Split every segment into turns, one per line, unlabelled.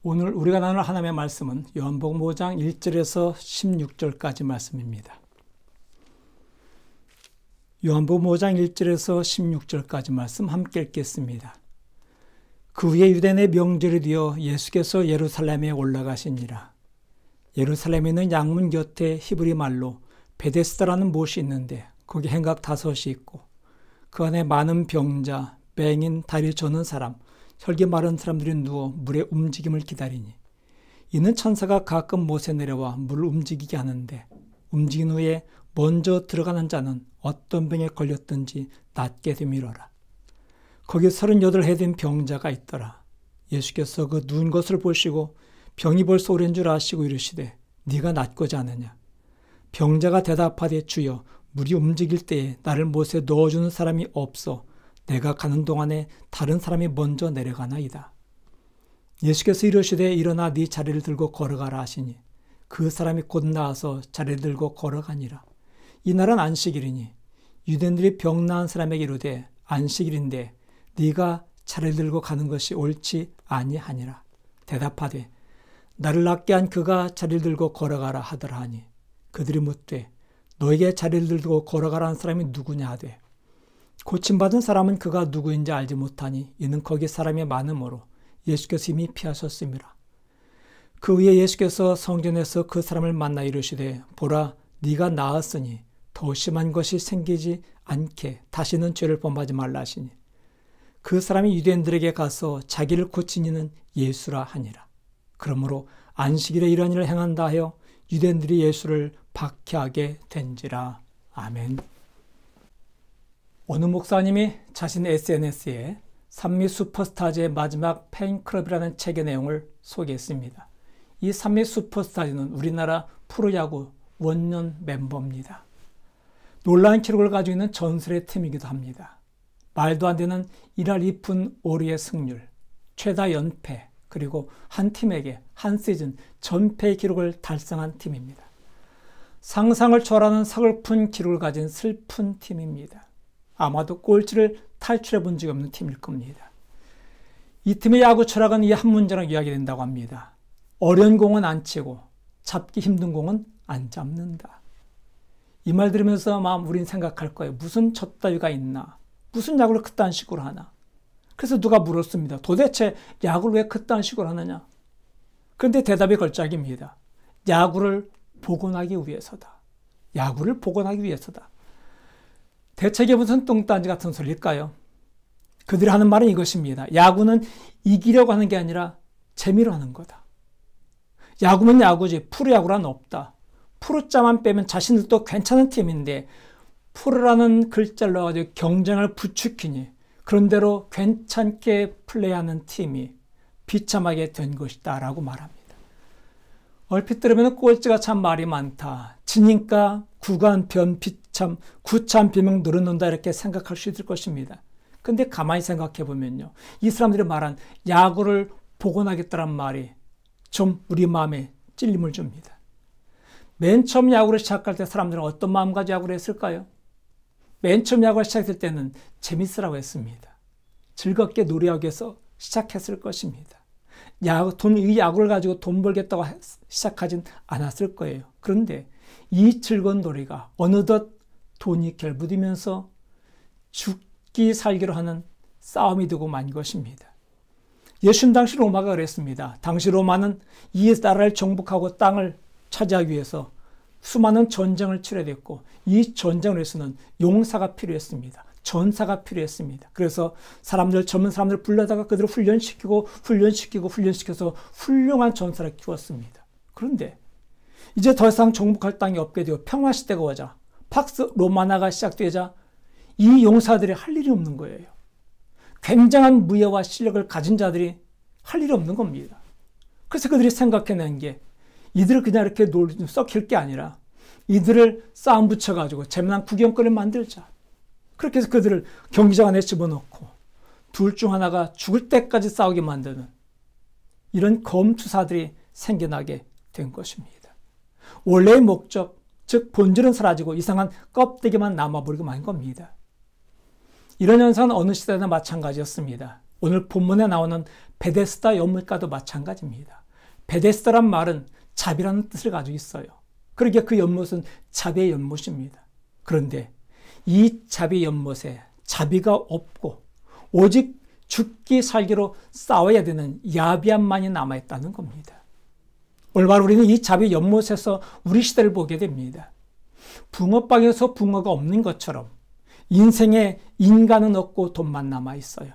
오늘 우리가 나눌 하나님의 말씀은 요한복음 5장 1절에서 16절까지 말씀입니다. 요한복음 5장 1절에서 16절까지 말씀 함께 읽겠습니다. 그 후에 유대인의 명절이 되어 예수께서 예루살렘에 올라가시니라. 예루살렘에 있는 양문 곁에 히브리 말로 베데스다라는 못이 있는데 거기 행각 5이 있고 그 안에 많은 병자, 맹인, 다리 저는 사람, 혈기 마른 사람들이 누워 물의 움직임을 기다리니 이는 천사가 가끔 못에 내려와 물을 움직이게 하는데 움직인 후에 먼저 들어가는 자는 어떤 병에 걸렸든지 낫게 되밀어라. 거기 38해 된 병자가 있더라. 예수께서 그 누운 것을 보시고 병이 벌써 오랜 줄 아시고 이르시되 네가 낫고자 하느냐. 병자가 대답하되 주여 물이 움직일 때에 나를 못에 넣어주는 사람이 없어 내가 가는 동안에 다른 사람이 먼저 내려가나이다. 예수께서 이르시되 일어나 네 자리를 들고 걸어가라 하시니 그 사람이 곧 나와서 자리를 들고 걸어가니라. 이날은 안식일이니 유대인들이 병 나은 사람에게 이르되 안식일인데 네가 자리를 들고 가는 것이 옳지 아니하니라. 대답하되 나를 낫게 한 그가 자리를 들고 걸어가라 하더라 하니 그들이 묻되 너에게 자리를 들고 걸어가라 한 사람이 누구냐 하되 고침받은 사람은 그가 누구인지 알지 못하니 이는 거기 사람이 많음으로 예수께서 이미 피하셨음이라. 그 후에 예수께서 성전에서 그 사람을 만나 이르시되 보라 네가 나았으니 더 심한 것이 생기지 않게 다시는 죄를 범하지 말라 하시니 그 사람이 유대인들에게 가서 자기를 고친 이는 예수라 하니라. 그러므로 안식일에 이런 일을 행한다 하여 유대인들이 예수를 박해하게 된지라. 아멘. 어느 목사님이 자신의 SNS에 산미 슈퍼스타즈의 마지막 팬클럽이라는 책의 내용을 소개했습니다. 이 산미 슈퍼스타즈는 우리나라 프로야구 원년 멤버입니다. 놀라운 기록을 가지고 있는 전설의 팀이기도 합니다. 말도 안 되는 1할 2푼 5리의 승률, 최다 연패, 그리고 한 팀에게 한 시즌 전패의 기록을 달성한 팀입니다. 상상을 초월하는 서글픈 기록을 가진 슬픈 팀입니다. 아마도 꼴찌를 탈출해 본 적이 없는 팀일 겁니다. 이 팀의 야구 철학은 이 한 문제로 이야기된다고 합니다. 어려운 공은 안 치고 잡기 힘든 공은 안 잡는다. 이 말 들으면서 우린 생각할 거예요. 무슨 젖다위가 있나? 무슨 야구를 그딴 식으로 하나? 그래서 누가 물었습니다. 도대체 야구를 왜 그딴 식으로 하느냐? 그런데 대답이 걸작입니다. 야구를 복원하기 위해서다. 야구를 복원하기 위해서다. 대체 무슨 똥딴지 같은 소리일까요? 그들이 하는 말은 이것입니다. 야구는 이기려고 하는 게 아니라 재미로 하는 거다. 야구는 야구지 프로야구란 없다. 프로자만 빼면 자신들도 괜찮은 팀인데 프로라는 글자를 넣어가지고 경쟁을 부추기니 그런대로 괜찮게 플레이하는 팀이 비참하게 된 것이다 라고 말합니다. 얼핏 들으면 꼴찌가 참 말이 많다. 지니까 구간 변 비참 구참 비명 늘어놓는다 이렇게 생각할 수 있을 것입니다. 근데 가만히 생각해 보면요. 이 사람들이 말한 야구를 복원하겠다는 말이 좀 우리 마음에 찔림을 줍니다. 맨 처음 야구를 시작할 때 사람들은 어떤 마음 가지고 야구를 했을까요? 맨 처음 야구가 시작될 때는 재밌으라고 했습니다. 즐겁게 놀이하기 위해서 시작했을 것입니다. 이 야구를 가지고 돈 벌겠다고 시작하진 않았을 거예요. 그런데 이 즐거운 놀이가 어느덧 돈이 결부되면서 죽기 살기로 하는 싸움이 되고 만 것입니다. 예수님 당시 로마가 그랬습니다. 당시 로마는 이 나라를 정복하고 땅을 차지하기 위해서 수많은 전쟁을 치러댔고 이 전쟁을 위해서는 용사가 필요했습니다. 전사가 필요했습니다. 그래서 젊은 사람들을 불러다가 그들을 훈련시켜서 훌륭한 전사를 키웠습니다. 그런데 이제 더 이상 정복할 땅이 없게 되어 평화시대가 오자 팍스 로마나가 시작되자 이 용사들이 할 일이 없는 거예요. 굉장한 무예와 실력을 가진 자들이 할 일이 없는 겁니다. 그래서 그들이 생각해낸 게 이들을 그냥 이렇게 썩힐 게 아니라 이들을 싸움 붙여가지고 재미난 구경거리를 만들자. 그렇게 해서 그들을 경기장 안에 집어넣고 둘 중 하나가 죽을 때까지 싸우게 만드는 이런 검투사들이 생겨나게 된 것입니다. 원래의 목적, 즉 본질은 사라지고 이상한 껍데기만 남아버리고 만 겁니다. 이런 현상은 어느 시대나 마찬가지였습니다. 오늘 본문에 나오는 베데스다 연못가도 마찬가지입니다. 베데스다란 말은 자비라는 뜻을 가지고 있어요. 그러기에 그 연못은 자비의 연못입니다. 그런데 이 자비 연못에 자비가 없고 오직 죽기 살기로 싸워야 되는 야비함만이 남아있다는 겁니다. 올바로 우리는 이 자비 연못에서 우리 시대를 보게 됩니다. 붕어빵에서 붕어가 없는 것처럼 인생에 인간은 없고 돈만 남아있어요.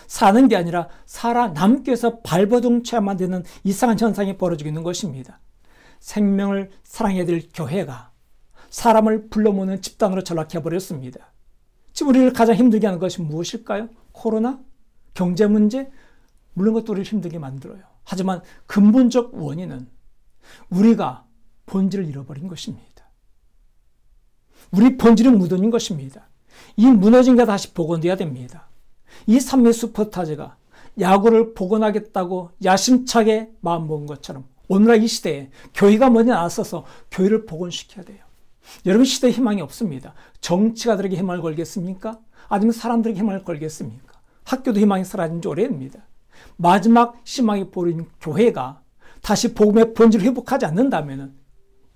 사는 게 아니라 살아남기 위해서 발버둥쳐야만 되는 이상한 현상이 벌어지고 있는 것입니다. 생명을 사랑해야 될 교회가 사람을 불러 모으는 집단으로 전락해버렸습니다. 지금 우리를 가장 힘들게 하는 것이 무엇일까요? 코로나? 경제 문제? 물론 그것도 우리를 힘들게 만들어요. 하지만 근본적 원인은 우리가 본질을 잃어버린 것입니다. 우리 본질은 무너진 것입니다. 이 무너진 게 다시 복원돼야 됩니다. 이 산미 슈퍼스타즈가 야구를 복원하겠다고 야심차게 마음먹은 것처럼 오늘날 이 시대에 교회가 먼저 나서서 교회를 복원시켜야 돼요. 여러분, 시대에 희망이 없습니다. 정치가들에게 희망을 걸겠습니까? 아니면 사람들에게 희망을 걸겠습니까? 학교도 희망이 사라진 지 오래됩니다. 마지막 희망이 보이는 교회가 다시 복음의 본질을 회복하지 않는다면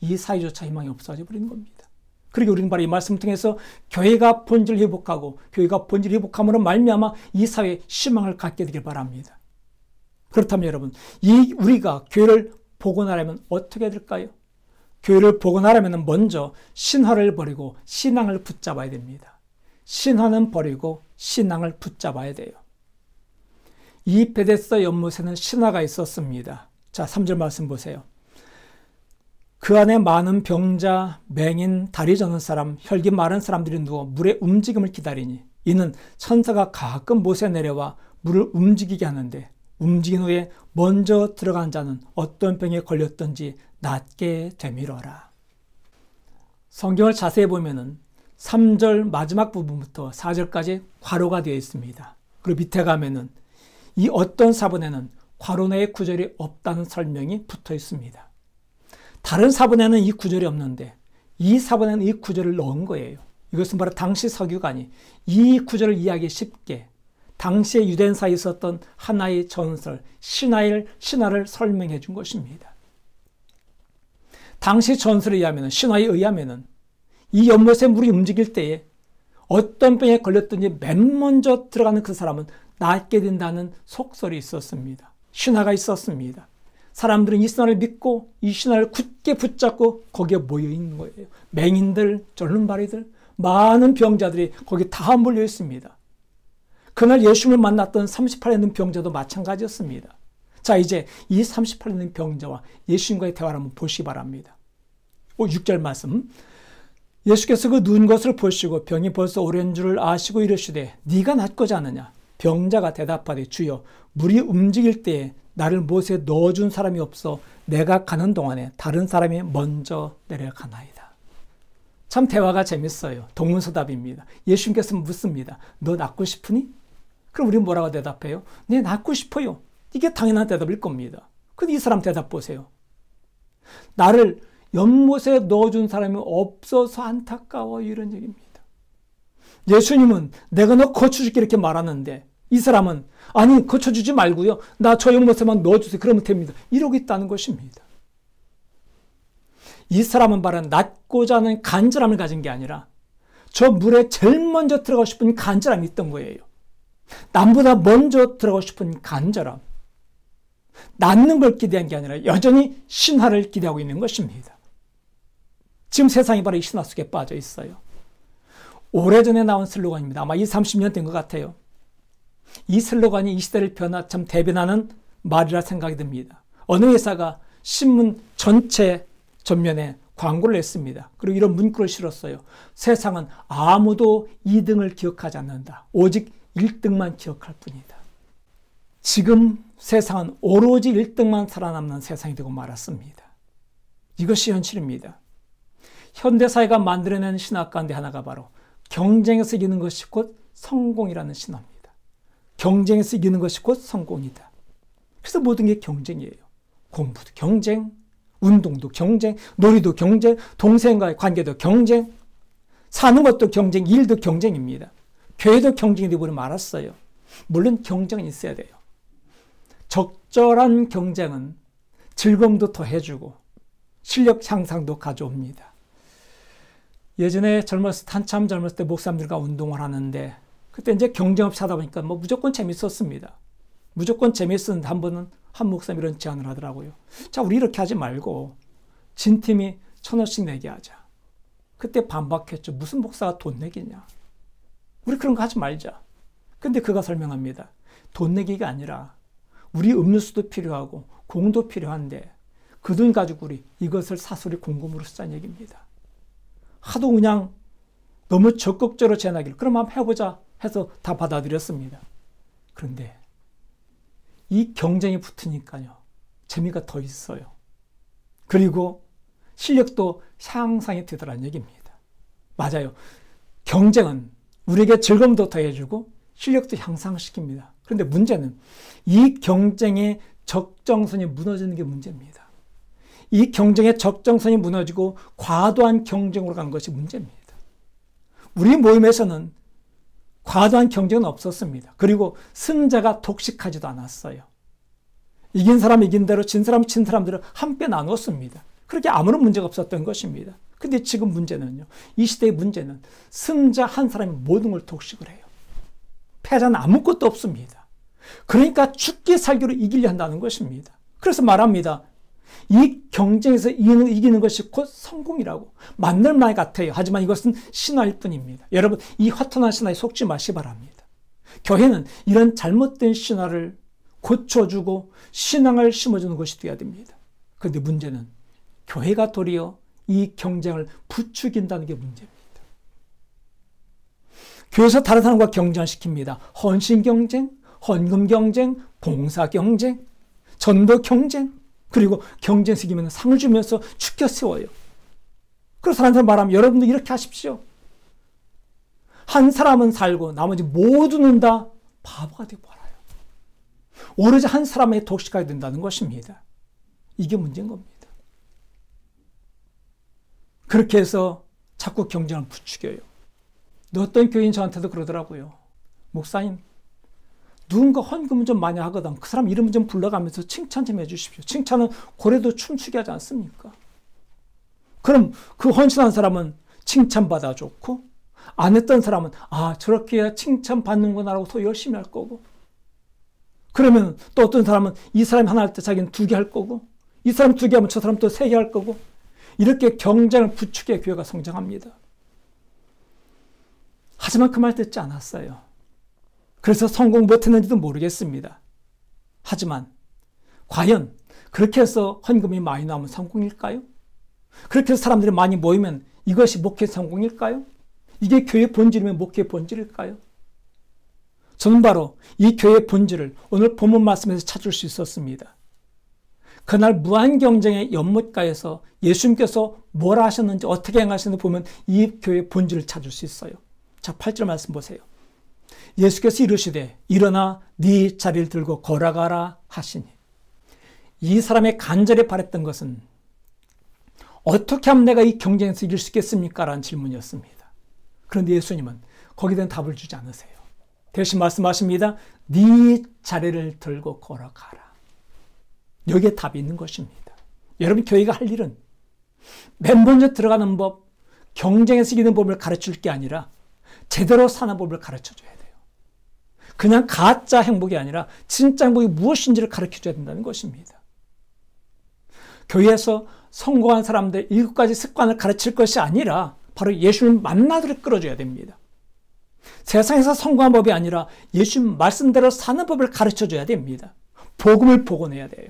이 사회조차 희망이 없어져 버리는 겁니다. 그리고 우리는 바로 이 말씀을 통해서 교회가 본질을 회복하고 교회가 본질을 회복함으로 말미암아 이 사회에 희망을 갖게 되길 바랍니다. 그렇다면 여러분, 우리가 교회를 복원하려면 어떻게 해야 될까요? 교회를 복원하려면 먼저 신화를 버리고 신앙을 붙잡아야 됩니다. 신화는 버리고 신앙을 붙잡아야 돼요. 이 베데스다 연못에는 신화가 있었습니다. 자, 3절 말씀 보세요. 그 안에 많은 병자, 맹인, 다리 저는 사람, 혈기 마른 사람들이 누워 물의 움직임을 기다리니 이는 천사가 가끔 못에 내려와 물을 움직이게 하는데 움직인 후에 먼저 들어간 자는 어떤 병에 걸렸던지 낫게 되밀어라. 성경을 자세히 보면은 3절 마지막 부분부터 4절까지 괄호가 되어 있습니다. 그리고 밑에 가면은 이 어떤 사본에는 괄호 내에 구절이 없다는 설명이 붙어 있습니다. 다른 사본에는 이 구절이 없는데 이 사본에는 이 구절을 넣은 거예요. 이것은 바로 당시 서기관이 이 구절을 이해하기 쉽게 당시에 유대인 사이에 있었던 하나의 전설, 신화를 설명해 준 것입니다. 당시 전설에 의하면, 신화에 의하면 이 연못에 물이 움직일 때에 어떤 병에 걸렸든지 맨 먼저 들어가는 그 사람은 낫게 된다는 속설이 있었습니다. 신화가 있었습니다. 사람들은 이 신화를 믿고 이 신화를 굳게 붙잡고 거기에 모여 있는 거예요. 맹인들, 절름발이들, 많은 병자들이 거기 다 몰려 있습니다. 그날 예수님을 만났던 38년 된 병자도 마찬가지였습니다. 자, 이제 이 38년 된 병자와 예수님과의 대화를 한번 보시기 바랍니다. 6절 말씀. 예수께서 그 누운 것을 보시고 병이 벌써 오랜 줄을 아시고 이르시되 네가 낫고자 하느냐? 병자가 대답하되 주여 물이 움직일 때에 나를 못에 넣어준 사람이 없어 내가 가는 동안에 다른 사람이 먼저 내려가나이다. 참 대화가 재밌어요. 동문서답입니다. 예수님께서 묻습니다. 너 낫고 싶으니? 그럼 우리 뭐라고 대답해요? 네, 낫고 싶어요. 이게 당연한 대답일 겁니다. 근데 이 사람 대답 보세요. 나를 연못에 넣어준 사람이 없어서 안타까워, 이런 얘기입니다. 예수님은 내가 너 고쳐줄게 이렇게 말하는데 이 사람은 아니 고쳐주지 말고요, 나 저 연못에만 넣어주세요, 그러면 됩니다, 이러고 있다는 것입니다. 이 사람은 바로 낫고자 하는 간절함을 가진 게 아니라 저 물에 제일 먼저 들어가고 싶은 간절함이 있던 거예요. 남보다 먼저 들어가고 싶은 간절함, 낫는 걸 기대한 게 아니라 여전히 신화를 기대하고 있는 것입니다. 지금 세상이 바로 이 신화 속에 빠져 있어요. 오래전에 나온 슬로건입니다. 아마 20, 30년 된 것 같아요. 이 슬로건이 이 시대를 참 대변하는 말이라 생각이 듭니다. 어느 회사가 신문 전체 전면에 광고를 냈습니다. 그리고 이런 문구를 실었어요. 세상은 아무도 2등을 기억하지 않는다. 오직 1등만 기억할 뿐이다. 지금 세상은 오로지 1등만 살아남는 세상이 되고 말았습니다. 이것이 현실입니다. 현대사회가 만들어낸 신화 가운데 하나가 바로 경쟁에서 이기는 것이 곧 성공이라는 신화입니다. 경쟁에서 이기는 것이 곧 성공이다. 그래서 모든 게 경쟁이에요. 공부도 경쟁, 운동도 경쟁, 놀이도 경쟁, 동생과의 관계도 경쟁, 사는 것도 경쟁, 일도 경쟁입니다. 교회도 경쟁이 되어버리고 말았어요. 물론 경쟁은 있어야 돼요. 적절한 경쟁은 즐거움도 더해주고 실력 향상도 가져옵니다. 예전에 한참 젊었을 때 목사님들과 운동을 하는데 그때 이제 경쟁 없이 하다 보니까 뭐 무조건 재밌었습니다. 무조건 재밌었는데 한 번은 한 목사님이 이런 제안을 하더라고요. 자, 우리 이렇게 하지 말고 진 팀이 1,000원씩 내게 하자. 그때 반박했죠. 무슨 목사가 돈 내기냐. 우리 그런 거 하지 말자. 근데 그가 설명합니다. 돈 내기가 아니라 우리 음료수도 필요하고 공도 필요한데 그 돈 가지고 우리 이것을 사설이 공금으로 쓰자는 얘기입니다. 하도 그냥 너무 적극적으로 제안하기를 그럼 한번 해보자 해서 다 받아들였습니다. 그런데 이 경쟁이 붙으니까요. 재미가 더 있어요. 그리고 실력도 향상이 되더라는 얘기입니다. 맞아요. 경쟁은 우리에게 즐거움도 더해주고 실력도 향상시킵니다. 그런데 문제는 이 경쟁의 적정선이 무너지는 게 문제입니다. 이 경쟁의 적정선이 무너지고 과도한 경쟁으로 간 것이 문제입니다. 우리 모임에서는 과도한 경쟁은 없었습니다. 그리고 승자가 독식하지도 않았어요. 이긴 사람 이긴 대로 진 사람 진 사람들을 함께 나눴습니다. 그렇게 아무런 문제가 없었던 것입니다. 근데 지금 문제는요. 이 시대의 문제는 승자 한 사람이 모든 걸 독식을 해요. 패자는 아무것도 없습니다. 그러니까 죽기 살기로 이기려 한다는 것입니다. 그래서 말합니다. 이 경쟁에서 이기는 것이 곧 성공이라고. 맞는 말 같아요. 하지만 이것은 신화일 뿐입니다. 여러분, 이 허탄한 신화에 속지 마시 바랍니다. 교회는 이런 잘못된 신화를 고쳐주고 신앙을 심어주는 것이 되어야 됩니다. 그런데 문제는 교회가 도리어 이 경쟁을 부추긴다는 게 문제입니다. 교회에서 다른 사람과 경쟁을 시킵니다. 헌신 경쟁, 헌금 경쟁, 봉사 경쟁, 전도 경쟁, 그리고 경쟁 시키면 상을 주면서 축켜 세워요. 그래서 한 사람 말하면 여러분도 이렇게 하십시오. 한 사람은 살고 나머지 모두는 다 바보가 되고 말아요. 오로지 한 사람에 독식하게 된다는 것입니다. 이게 문제인 겁니다. 그렇게 해서 자꾸 경쟁을 부추겨요. 어떤 교인 저한테도 그러더라고요. 목사님, 누군가 헌금을 좀 많이 하거든. 그 사람 이름 좀 불러가면서 칭찬 좀 해주십시오. 칭찬은 고래도 춤추게 하지 않습니까? 그럼 그 헌신한 사람은 칭찬받아 좋고 안 했던 사람은 저렇게 해야 칭찬받는구나라고 더 열심히 할 거고, 그러면 또 어떤 사람은 이 사람이 하나 할 때 자기는 2개 할 거고, 이 사람 2개 하면 저 사람 또 3개 할 거고, 이렇게 경쟁을 부추겨 교회가 성장합니다. 하지만 그 말 듣지 않았어요. 그래서 성공 못했는지도 모르겠습니다. 하지만 과연 그렇게 해서 헌금이 많이 나오면 성공일까요? 그렇게 해서 사람들이 많이 모이면 이것이 목회 성공일까요? 이게 교회의 본질이면 목회의 본질일까요? 저는 바로 이 교회의 본질을 오늘 본문 말씀에서 찾을 수 있었습니다. 그날 무한 경쟁의 연못가에서 예수님께서 뭘 하셨는지 어떻게 행하셨는지 보면 이 교회의 본질을 찾을 수 있어요. 자, 8절 말씀 보세요. 예수께서 이르시되 일어나 네 자리를 들고 걸어가라 하시니. 이 사람의 간절히 바랬던 것은 어떻게 하면 내가 이 경쟁에서 이길 수 있겠습니까? 라는 질문이었습니다. 그런데 예수님은 거기에 대한 답을 주지 않으세요. 대신 말씀하십니다. 네 자리를 들고 걸어가라. 여기에 답이 있는 것입니다. 여러분, 교회가 할 일은 맨 먼저 들어가는 법, 경쟁에서 이기는 법을 가르칠 게 아니라 제대로 사는 법을 가르쳐줘야 돼요. 그냥 가짜 행복이 아니라 진짜 행복이 무엇인지를 가르쳐줘야 된다는 것입니다. 교회에서 성공한 사람들 7가지 습관을 가르칠 것이 아니라 바로 예수님 만나도록 끌어줘야 됩니다. 세상에서 성공한 법이 아니라 예수님 말씀대로 사는 법을 가르쳐줘야 됩니다. 복음을 복원해야 돼요.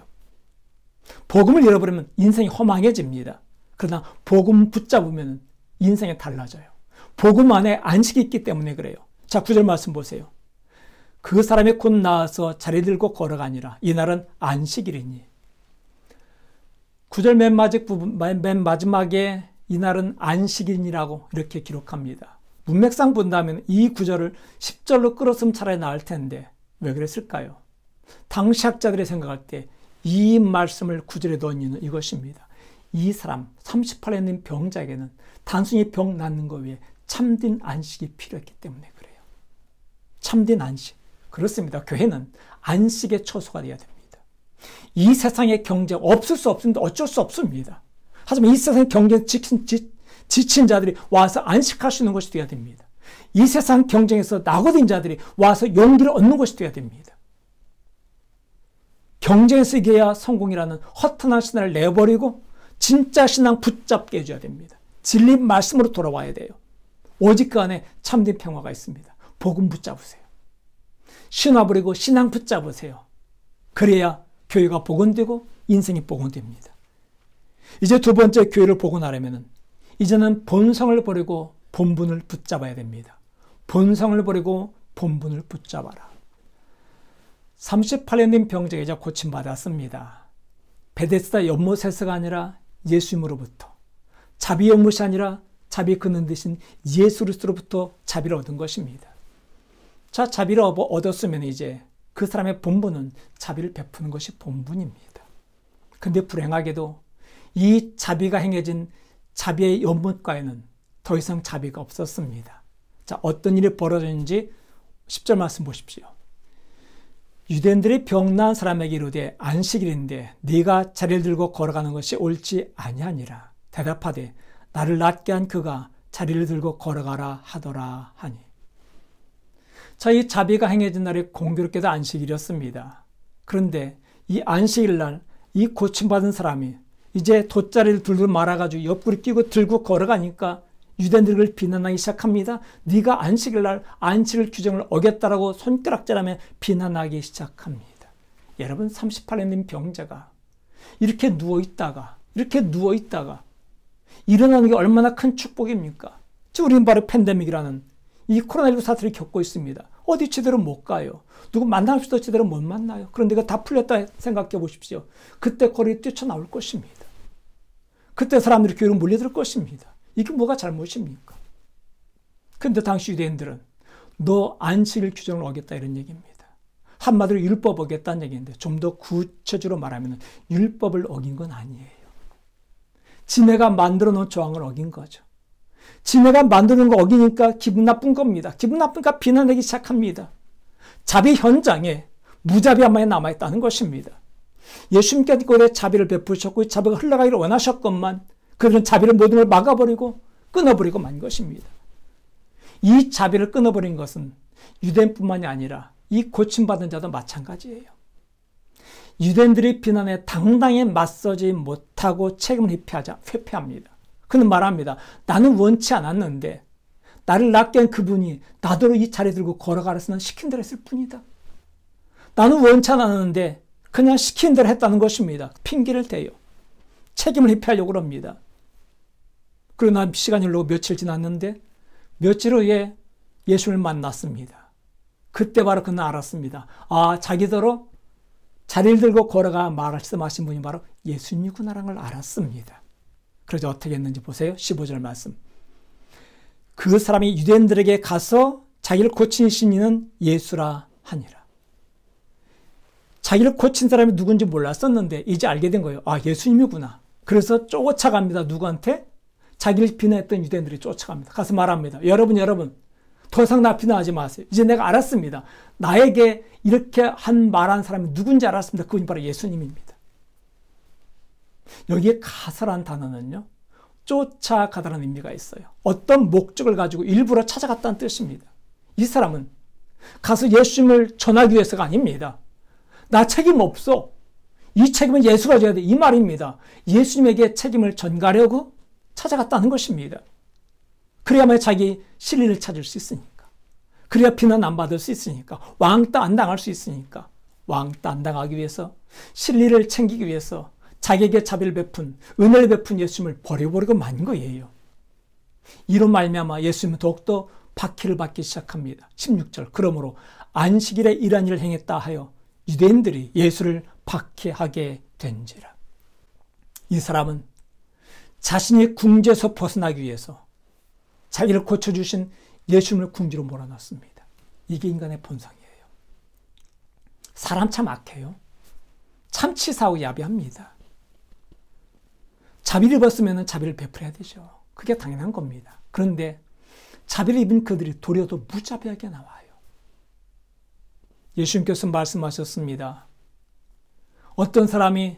복음을 잃어버리면 인생이 허망해집니다. 그러나 복음 붙잡으면 인생이 달라져요. 복음 안에 안식이 있기 때문에 그래요. 자, 9절 말씀 보세요. 그 사람이 곧 나와서 자리 들고 걸어가니라. 이날은 안식일이니. 9절 맨 마지막에 이날은 안식일이라고 이렇게 기록합니다. 문맥상 본다면 이 구절을 10절로 끌었으면 차라리 나을 텐데 왜 그랬을까요? 당시 학자들이 생각할 때 이 말씀을 9절에 넣은 이유는 이것입니다. 이 사람 38에 있는 병자에게는 단순히 병 낫는 것 외에 참된 안식이 필요했기 때문에 그래요. 참된 안식. 그렇습니다. 교회는 안식의 처소가 되어야 됩니다. 이 세상의 경쟁 없을 수 없습니다. 어쩔 수 없습니다. 하지만 이 세상의 경쟁에 지친 자들이 와서 안식할 수 있는 것이 되어야 됩니다. 이 세상 경쟁에서 낙오된 자들이 와서 용기를 얻는 것이 되어야 됩니다. 경쟁에서 이겨야 성공이라는 허탄한 신화를 내버리고 진짜 신앙 붙잡게 해줘야 됩니다. 진리 말씀으로 돌아와야 돼요. 오직 그 안에 참된 평화가 있습니다. 복음 붙잡으세요. 신화 버리고 신앙 붙잡으세요. 그래야 교회가 복원되고 인생이 복원됩니다. 이제 두 번째 교회를 복원하려면 이제는 본성을 버리고 본분을 붙잡아야 됩니다. 본성을 버리고 본분을 붙잡아라. 38년 된 병자가 이제 고침받았습니다. 베데스다 연못에서가 아니라 예수님으로부터, 자비 연못이 아니라 자비 그는 대신 예수 그리스도로부터 자비를 얻은 것입니다. 자, 자비를 얻었으면 이제 그 사람의 본분은 자비를 베푸는 것이 본분입니다. 근데 불행하게도 이 자비가 행해진 자비의 연못가에는 더 이상 자비가 없었습니다. 자, 어떤 일이 벌어졌는지 10절 말씀 보십시오. 유대인들이 병난 사람에게 이르되 안식일인데 네가 자리를 들고 걸어가는 것이 옳지 아니하니라. 대답하되 나를 낫게 한 그가 자리를 들고 걸어가라 하더라 하니. 자, 이 자비가 행해진 날이 공교롭게도 안식일이었습니다. 그런데 이 안식일 날 이 고침받은 사람이 이제 돗자리를 들고 말아가지고 옆구리 끼고 들고 걸어가니까 유대인들을 비난하기 시작합니다. 네가 안식일 날 안식일 규정을 어겼다라고 손가락질하며 비난하기 시작합니다. 여러분, 38년 된 병자가 이렇게 누워있다가 일어나는 게 얼마나 큰 축복입니까? 우리는 바로 팬데믹이라는 이 코로나19 사태를 겪고 있습니다. 어디 제대로 못 가요. 누구 만날 수도 제대로 못 만나요. 그런데 이거 다 풀렸다 생각해 보십시오. 그때 거리에 뛰쳐나올 것입니다. 그때 사람들이 교회로 몰려들 것입니다. 이게 뭐가 잘못입니까? 그런데 당시 유대인들은 너 안식일 규정을 어겼다 이런 얘기입니다. 한마디로 율법 어겼다는 얘기인데 좀 더 구체적으로 말하면 율법을 어긴 건 아니에요. 지네가 만들어 놓은 조항을 어긴 거죠. 지네가 만드는 거 어기니까 기분 나쁜 겁니다. 기분 나쁘니까 비난하기 시작합니다. 자비 현장에 무자비 한 마리 남아있다는 것입니다. 예수님께서 그들의 자비를 베푸셨고 자비가 흘러가기를 원하셨건만 그들은 자비를 모든 걸 막아버리고 끊어버리고 만 것입니다. 이 자비를 끊어버린 것은 유대인뿐만이 아니라 이 고침받은 자도 마찬가지예요. 유대인들이 비난에 당당히 맞서지 못하고 책임을 회피합니다. 그는 말합니다. 나는 원치 않았는데 나를 낫게 한 그분이 나더러 이 자리 들고 걸어가라서 난 시킨 대로 했을 뿐이다. 나는 원치 않았는데 그냥 시킨 대로 했다는 것입니다. 핑계를 대요. 책임을 회피하려고 합니다. 그리고 난 시간이 흘러 며칠 지났는데 며칠 후에 예수를 만났습니다. 그때 바로 그는 알았습니다. 아, 자기더러 자리를 들고 걸어가 말씀하신 분이 바로 예수님이구나라는 걸 알았습니다. 그래서 어떻게 했는지 보세요. 15절 말씀. 그 사람이 유대인들에게 가서 자기를 고치신 이는 예수라 하니라. 자기를 고친 사람이 누군지 몰랐었는데 이제 알게 된 거예요. 아, 예수님이구나. 그래서 쫓아갑니다. 누구한테? 자기를 비난했던 유대인들이 쫓아갑니다. 가서 말합니다. 여러분, 더 이상 나 비난하지 마세요. 이제 내가 알았습니다. 나에게 이렇게 말한 사람이 누군지 알았습니다. 그분이 바로 예수님입니다. 여기에 가서란 단어는요, 쫓아가다는 의미가 있어요. 어떤 목적을 가지고 일부러 찾아갔다는 뜻입니다. 이 사람은 가서 예수님을 전하기 위해서가 아닙니다. 나 책임 없어. 이 책임은 예수가 져야 돼. 이 말입니다. 예수님에게 책임을 전가려고 찾아갔다는 것입니다. 그래야만 자기 실리를 찾을 수 있으니까. 그래야 비난 안 받을 수 있으니까. 왕따 안 당할 수 있으니까. 왕따 안 당하기 위해서, 실리를 챙기기 위해서 자기에게 자비를 베푼, 은혜를 베푼 예수님을 버려버리고 만 거예요. 이로 말미암아 예수님은 더욱더 박해를 받기 시작합니다. 16절. 그러므로 안식일에 이러한 일을 행했다 하여 유대인들이 예수를 박해하게 된지라. 이 사람은 자신이 궁지에서 벗어나기 위해서 자기를 고쳐주신 예수님을 궁지로 몰아넣습니다. 이게 인간의 본성이에요. 사람 참 악해요. 참 치사하고 야비합니다. 자비를 입었으면 자비를 베풀어야 되죠. 그게 당연한 겁니다. 그런데 자비를 입은 그들이 도리어 더 무자비하게 나와요. 예수님께서 말씀하셨습니다. 어떤 사람이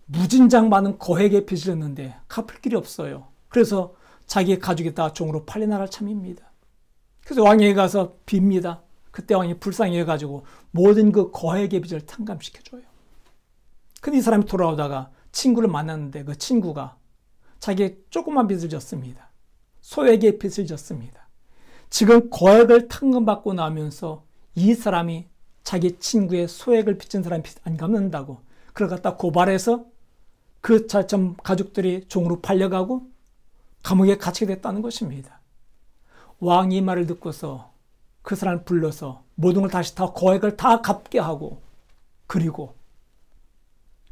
무진장 많은 거액의 빚을 졌는데 갚을 길이 없어요. 그래서 자기의 가족이 다 종으로 팔려나갈 참입니다. 그래서 왕에게 가서 빕니다. 그때 왕이 불쌍해가지고 모든 그 거액의 빚을 탕감시켜줘요. 근데 이 사람이 돌아오다가 친구를 만났는데 그 친구가 자기의 조그만 빚을 졌습니다. 소액의 빚을 졌습니다. 지금 거액을 탕감받고 나면서 이 사람이 자기 친구의 소액을 빚진 사람이 빚 안 갚는다고 그걸 갖다 고발해서 그 전 가족들이 종으로 팔려가고 감옥에 갇히게 됐다는 것입니다. 왕이 이 말을 듣고서 그 사람을 불러서 모든 걸 다시 다 거액을 다 갚게 하고 그리고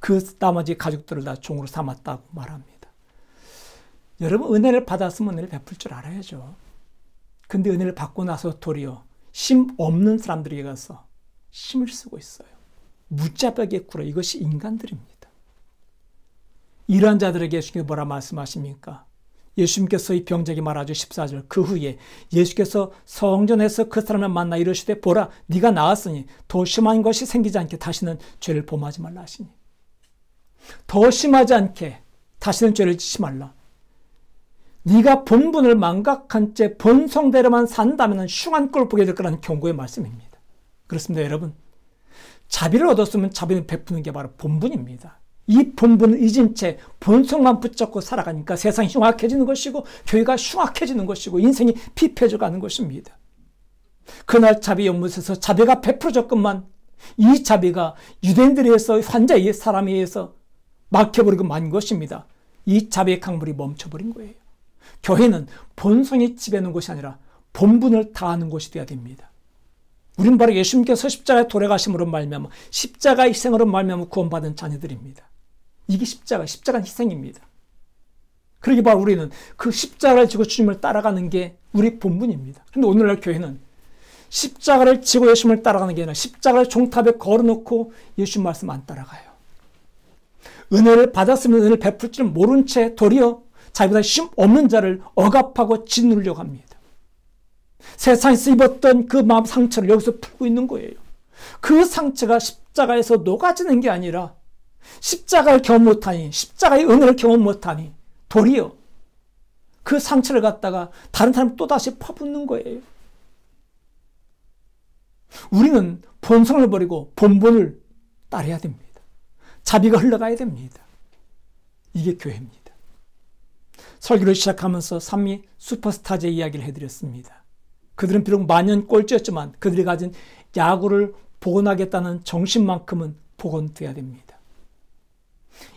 그 나머지 가족들을 다 종으로 삼았다고 말합니다. 여러분 은혜를 받았으면 은혜를 베풀 줄 알아야죠. 근데 은혜를 받고 나서 도리어 심 없는 사람들에게 가서 힘을 쓰고 있어요. 무자벽에 굴어 이것이 인간들입니다. 이러한 자들에게 예수님께서 뭐라 말씀하십니까? 예수님께서 이 병자에게 말하죠. 14절 그 후에 예수께서 성전에서 그 사람을 만나 이르시되 보라 네가 나았으니 더 심한 것이 생기지 않게 다시는 죄를 범하지 말라 하시니 더 심하지 않게 다시는 죄를 짓지 말라. 네가 본분을 망각한 채 본성대로만 산다면 흉한 꼴을 보게 될 거라는 경고의 말씀입니다. 그렇습니다. 여러분 자비를 얻었으면 자비를 베푸는 게 바로 본분입니다. 이 본분을 잊은 채 본성만 붙잡고 살아가니까 세상이 흉악해지는 것이고 교회가 흉악해지는 것이고 인생이 피폐해져 가는 것입니다. 그날 자비 연못에서 자비가 베풀어졌건만 이 자비가 유대인들에 의해서 환자의 사람에 의해서 막혀버리고 만 것입니다. 이 자비의 강물이 멈춰버린 거예요. 교회는 본성이 지배하는 것이 아니라 본분을 다하는 것이 되어야 됩니다. 우리는 바로 예수님께서 십자가에 돌아가심으로 말미암아 십자가의 희생으로 말미암아 구원받은 자녀들입니다. 이게 십자가는 희생입니다. 그러기 바로 우리는 그 십자가를 지고 주님을 따라가는 게 우리 본분입니다. 그런데 오늘날 교회는 십자가를 지고 예수님을 따라가는 게 아니라 십자가를 종탑에 걸어놓고 예수님 말씀 안 따라가요. 은혜를 받았으면 은혜를 베풀 줄 모른 채 도리어 자기보다 심 없는 자를 억압하고 짓누르려고 합니다. 세상에서 입었던 그 마음 상처를 여기서 풀고 있는 거예요. 그 상처가 십자가에서 녹아지는 게 아니라 십자가를 경험 못하니 십자가의 은혜를 경험 못하니 도리어 그 상처를 갖다가 다른 사람 또다시 퍼붓는 거예요. 우리는 본성을 버리고 본분을 따라야 됩니다. 자비가 흘러가야 됩니다. 이게 교회입니다. 설교를 시작하면서 산미 슈퍼스타즈의 이야기를 해드렸습니다. 그들은 비록 만년 꼴찌였지만 그들이 가진 야구를 복원하겠다는 정신만큼은 복원돼야 됩니다.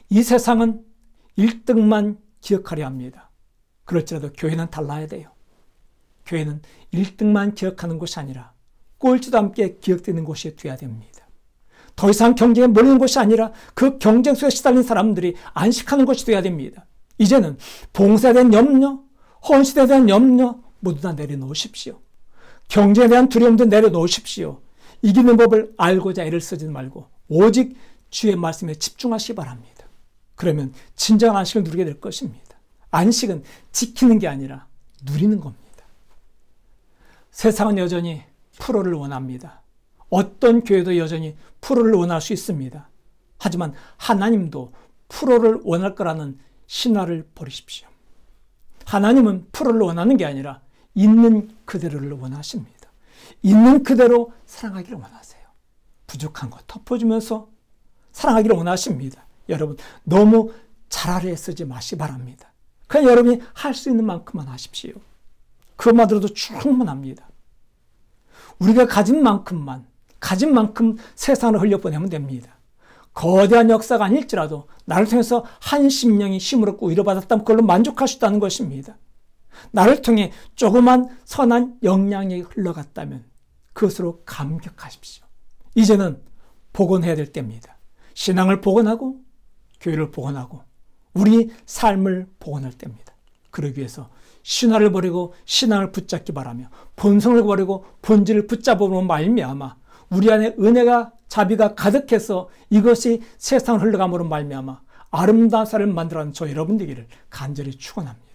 이 세상은 1등만 기억하려 합니다. 그럴지라도 교회는 달라야 돼요. 교회는 1등만 기억하는 것이 아니라 꼴찌도 함께 기억되는 곳이 돼야 됩니다. 더 이상 경쟁에 몰리는 것이 아니라 그 경쟁 속에 시달린 사람들이 안식하는 것이 돼야 됩니다. 이제는 봉사에 대한 염려, 헌신에 대한 염려 모두 다 내려놓으십시오. 경쟁에 대한 두려움도 내려놓으십시오. 이기는 법을 알고자 애를 쓰지 말고 오직 주의 말씀에 집중하시기 바랍니다. 그러면 진정한 안식을 누리게 될 것입니다. 안식은 지키는 게 아니라 누리는 겁니다. 세상은 여전히 프로를 원합니다. 어떤 교회도 여전히 프로를 원할 수 있습니다. 하지만 하나님도 프로를 원할 거라는 신화를 버리십시오. 하나님은 프로를 원하는 게 아니라 있는 그대로를 원하십니다. 있는 그대로 사랑하기를 원하세요. 부족한 거 덮어주면서 사랑하기를 원하십니다. 여러분 너무 잘하려 애쓰지 마시기 바랍니다. 그냥 여러분이 할 수 있는 만큼만 하십시오. 그것만으로도 충분합니다. 우리가 가진 만큼 세상을 흘려보내면 됩니다. 거대한 역사가 아닐지라도 나를 통해서 한 심령이 힘을 얻고 위로받았다면 그걸로 만족할 수 있다는 것입니다. 나를 통해 조그만 선한 영향력이 흘러갔다면 그것으로 감격하십시오. 이제는 복원해야 될 때입니다. 신앙을 복원하고 교회를 복원하고 우리 삶을 복원할 때입니다. 그러기 위해서 신화를 버리고 신앙을 붙잡기 바라며 본성을 버리고 본질을 붙잡으면 말미암아 우리 안에 은혜가 자비가 가득해서 이것이 세상을 흘러감으로 말미암아 아름다운 삶을 만들어가는 저 여러분 되기를 간절히 축원합니다.